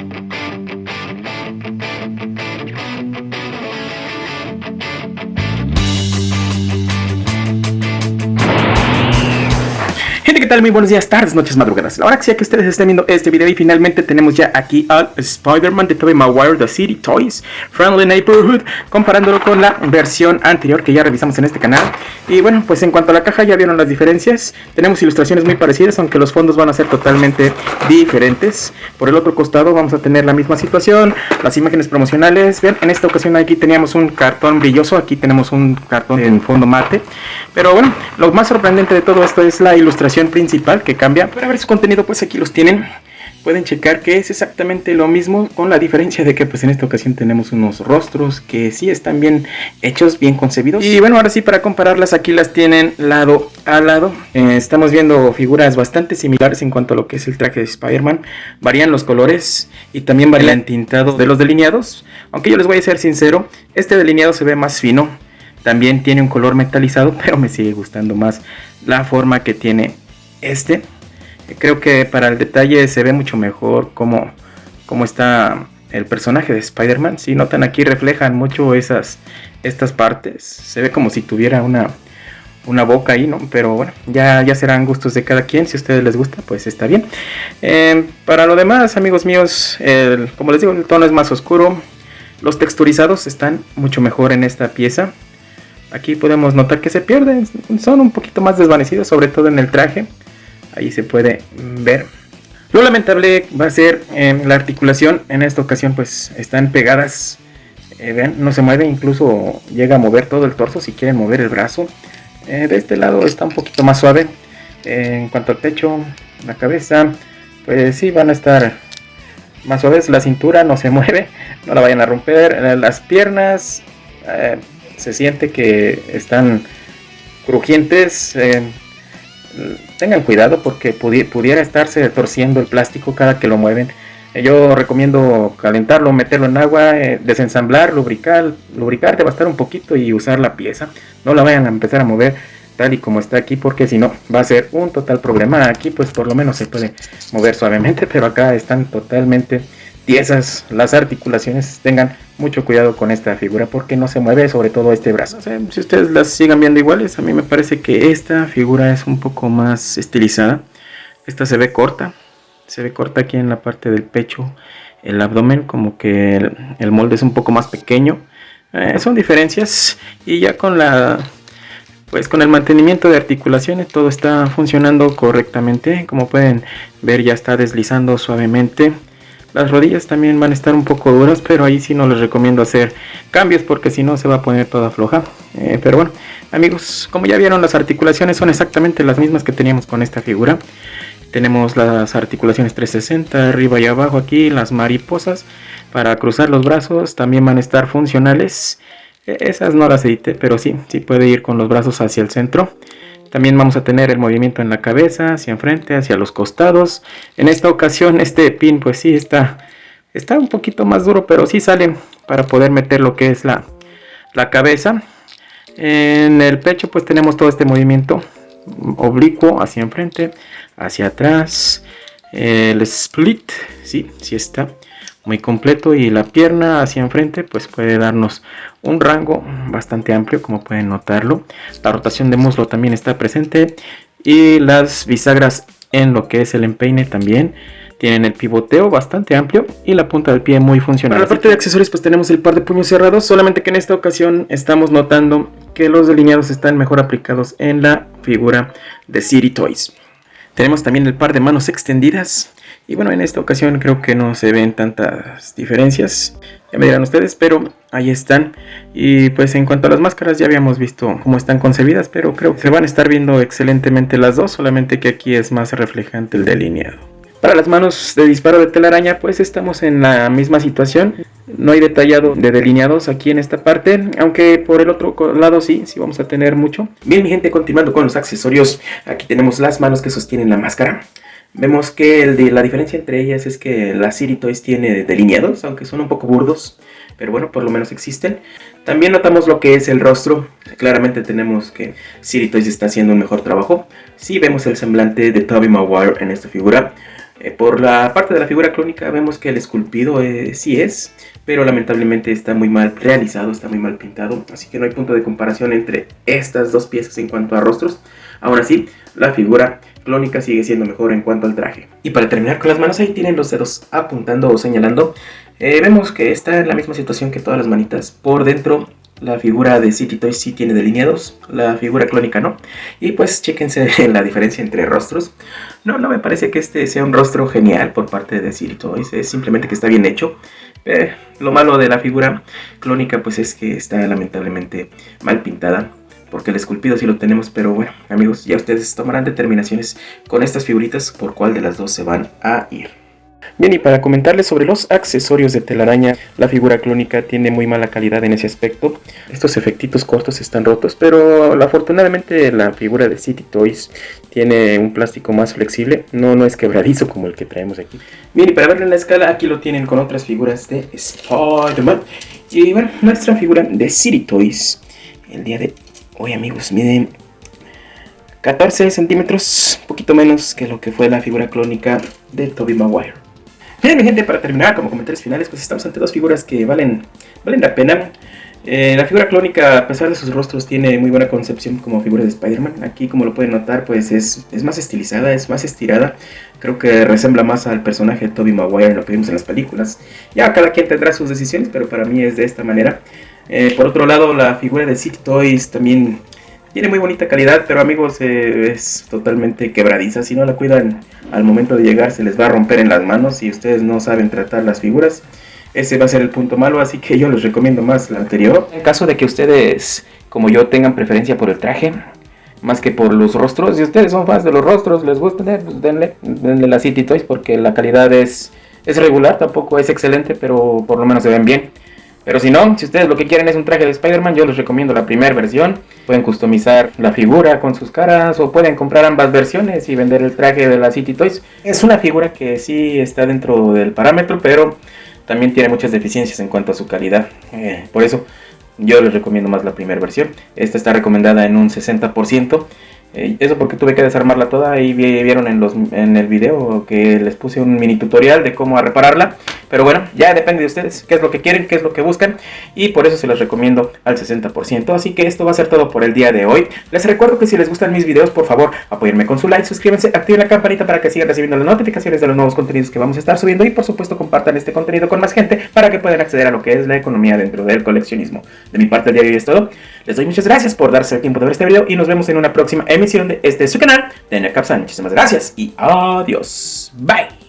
Gente, ¿qué tal? Muy buenos días, tardes, noches, madrugadas. Ahora que sea que ustedes estén viendo este video y finalmente tenemos ya aquí al Spider-Man de Tobey Maguire de City Toys Friendly Neighborhood, comparándolo con la versión anterior que ya revisamos en este canal. Y bueno, pues en cuanto a la caja ya vieron las diferencias. Tenemos ilustraciones muy parecidas, aunque los fondos van a ser totalmente diferentes. Por el otro costado vamos a tener la misma situación, las imágenes promocionales. Ven, en esta ocasión aquí teníamos un cartón brilloso, aquí tenemos un cartón en fondo mate. Pero bueno, lo más sorprendente de todo esto es la ilustración principal que cambia. Para ver su contenido, pues aquí los tienen. Pueden checar que es exactamente lo mismo, con la diferencia de que pues en esta ocasión tenemos unos rostros que sí están bien hechos, bien concebidos. Y bueno, ahora sí, para compararlas, aquí las tienen lado a lado. Estamos viendo figuras bastante similares en cuanto a lo que es el traje de Spider-Man. Varían los colores y también varía el entintado de los delineados. Aunque yo les voy a ser sincero, este delineado se ve más fino. También tiene un color metalizado, pero me sigue gustando más la forma que tiene este. Creo que para el detalle se ve mucho mejor cómo está el personaje de Spider-Man. Si notan, aquí reflejan mucho estas partes. Se ve como si tuviera una boca ahí, ¿no? Pero bueno, ya serán gustos de cada quien. Si a ustedes les gusta, pues está bien. Para lo demás, amigos míos, como les digo, el tono es más oscuro. Los texturizados están mucho mejor en esta pieza. Aquí podemos notar que se pierden, son un poquito más desvanecidos, sobre todo en el traje. Ahí se puede ver. Lo lamentable va a ser la articulación. En esta ocasión pues están pegadas. Vean, no se mueve, incluso llega a mover todo el torso si quieren mover el brazo. De este lado está un poquito más suave. En cuanto al pecho, la cabeza, pues sí van a estar más suaves. La cintura no se mueve, no la vayan a romper. Las piernas se siente que están crujientes. Tengan cuidado porque pudiera estarse torciendo el plástico cada que lo mueven. Yo recomiendo calentarlo, meterlo en agua, desensamblar, lubricar, devastar un poquito y usar la pieza. No la vayan a empezar a mover tal y como está aquí, porque si no va a ser un total problema. Aquí pues por lo menos se puede mover suavemente, pero acá están totalmente tiesas las articulaciones. Tengan mucho cuidado con esta figura porque no se mueve, sobre todo este brazo. No sé si ustedes las sigan viendo iguales. A mí me parece que esta figura es un poco más estilizada. Esta se ve corta aquí en la parte del pecho, el abdomen, como que el molde es un poco más pequeño. Son diferencias, y ya con el mantenimiento de articulaciones todo está funcionando correctamente. Como pueden ver, ya está deslizando suavemente. Las rodillas también van a estar un poco duras, pero ahí sí no les recomiendo hacer cambios porque si no se va a poner toda floja. Pero bueno, amigos, como ya vieron, las articulaciones son exactamente las mismas que teníamos con esta figura. Tenemos las articulaciones 360 arriba y abajo aquí, las mariposas para cruzar los brazos también van a estar funcionales. Esas no las edité, pero sí puede ir con los brazos hacia el centro. También vamos a tener el movimiento en la cabeza, hacia enfrente, hacia los costados. En esta ocasión este pin pues sí está un poquito más duro, pero sí sale para poder meter lo que es la cabeza. En el pecho pues tenemos todo este movimiento oblicuo hacia enfrente, hacia atrás. El split, sí está muy completo, y la pierna hacia enfrente pues puede darnos un rango bastante amplio, como pueden notarlo. La rotación de muslo también está presente, y las bisagras en lo que es el empeine también tienen el pivoteo bastante amplio y la punta del pie muy funcional. Para la parte de accesorios pues tenemos el par de puños cerrados, solamente que en esta ocasión estamos notando que los delineados están mejor aplicados en la figura de City Toys. Tenemos también el par de manos extendidas. Y bueno, en esta ocasión creo que no se ven tantas diferencias. Ya me dirán ustedes, pero ahí están. Y pues en cuanto a las máscaras ya habíamos visto cómo están concebidas, pero creo que se van a estar viendo excelentemente las dos, solamente que aquí es más reflejante el delineado. Para las manos de disparo de telaraña pues estamos en la misma situación. No hay detallado de delineados aquí en esta parte, aunque por el otro lado sí vamos a tener mucho. Bien, mi gente, continuando con los accesorios, aquí tenemos las manos que sostienen la máscara. Vemos que la diferencia entre ellas es que la City Toys tiene delineados, aunque son un poco burdos, pero bueno, por lo menos existen. También notamos lo que es el rostro. Claramente tenemos que City Toys está haciendo un mejor trabajo. Sí vemos el semblante de Tobey Maguire en esta figura. Por la parte de la figura clónica vemos que el esculpido sí es, pero lamentablemente está muy mal realizado, está muy mal pintado, así que no hay punto de comparación entre estas dos piezas en cuanto a rostros. Aún así, la figura clónica sigue siendo mejor en cuanto al traje. Y para terminar con las manos, ahí tienen los dedos apuntando o señalando. Vemos que está en la misma situación que todas las manitas. Por dentro, la figura de City Toys sí tiene delineados, la figura clónica no. Y pues chéquense la diferencia entre rostros. No me parece que este sea un rostro genial por parte de City Toys, es simplemente que está bien hecho. Lo malo de la figura clónica pues es que está lamentablemente mal pintada, porque el esculpido sí lo tenemos, pero bueno, amigos, ya ustedes tomarán determinaciones con estas figuritas por cuál de las dos se van a ir. Bien, y para comentarles sobre los accesorios de telaraña, la figura clónica tiene muy mala calidad en ese aspecto. Estos efectitos cortos están rotos, pero afortunadamente la figura de City Toys tiene un plástico más flexible, no es quebradizo como el que traemos aquí. Bien, y para verlo en la escala, aquí lo tienen con otras figuras de Spider-Man. Y bueno, nuestra figura de City Toys, el día de hoy, amigos, miden 14 centímetros, un poquito menos que lo que fue la figura clónica de Tobey Maguire. Bien, mi gente, para terminar, como comentarios finales, pues estamos ante dos figuras que valen la pena. La figura clónica, a pesar de sus rostros, tiene muy buena concepción como figura de Spider-Man. Aquí, como lo pueden notar, pues es más estilizada, es más estirada. Creo que resembla más al personaje de Tobey Maguire, lo que vimos en las películas. Ya cada quien tendrá sus decisiones, pero para mí es de esta manera. Por otro lado, la figura de City Toys también tiene muy bonita calidad, pero amigos, es totalmente quebradiza. Si no la cuidan, al momento de llegar se les va a romper en las manos y ustedes no saben tratar las figuras. Ese va a ser el punto malo, así que yo les recomiendo más la anterior. En caso de que ustedes, como yo, tengan preferencia por el traje, más que por los rostros, si ustedes son fans de los rostros, les gusta, pues denle la City Toys, porque la calidad es regular, tampoco es excelente, pero por lo menos se ven bien. Pero si no, si ustedes lo que quieren es un traje de Spider-Man, yo les recomiendo la primera versión. Pueden customizar la figura con sus caras o pueden comprar ambas versiones y vender el traje de la City Toys. Es una figura que sí está dentro del parámetro, pero también tiene muchas deficiencias en cuanto a su calidad. Por eso yo les recomiendo más la primera versión. Esta está recomendada en un 60%. Eso porque tuve que desarmarla toda. Ahí vieron en el video que les puse un mini tutorial de cómo repararla. Pero bueno, ya depende de ustedes qué es lo que quieren, qué es lo que buscan. Y por eso se los recomiendo al 60%. Así que esto va a ser todo por el día de hoy. Les recuerdo que si les gustan mis videos, por favor, apóyenme con su like, suscríbanse, activen la campanita para que sigan recibiendo las notificaciones de los nuevos contenidos que vamos a estar subiendo. Y por supuesto compartan este contenido con más gente para que puedan acceder a lo que es la economía dentro del coleccionismo. De mi parte el día de hoy es todo. Les doy muchas gracias por darse el tiempo de ver este video y nos vemos en una próxima emisión de este su canal de Nerdcapsan. Muchísimas gracias y adiós. Bye.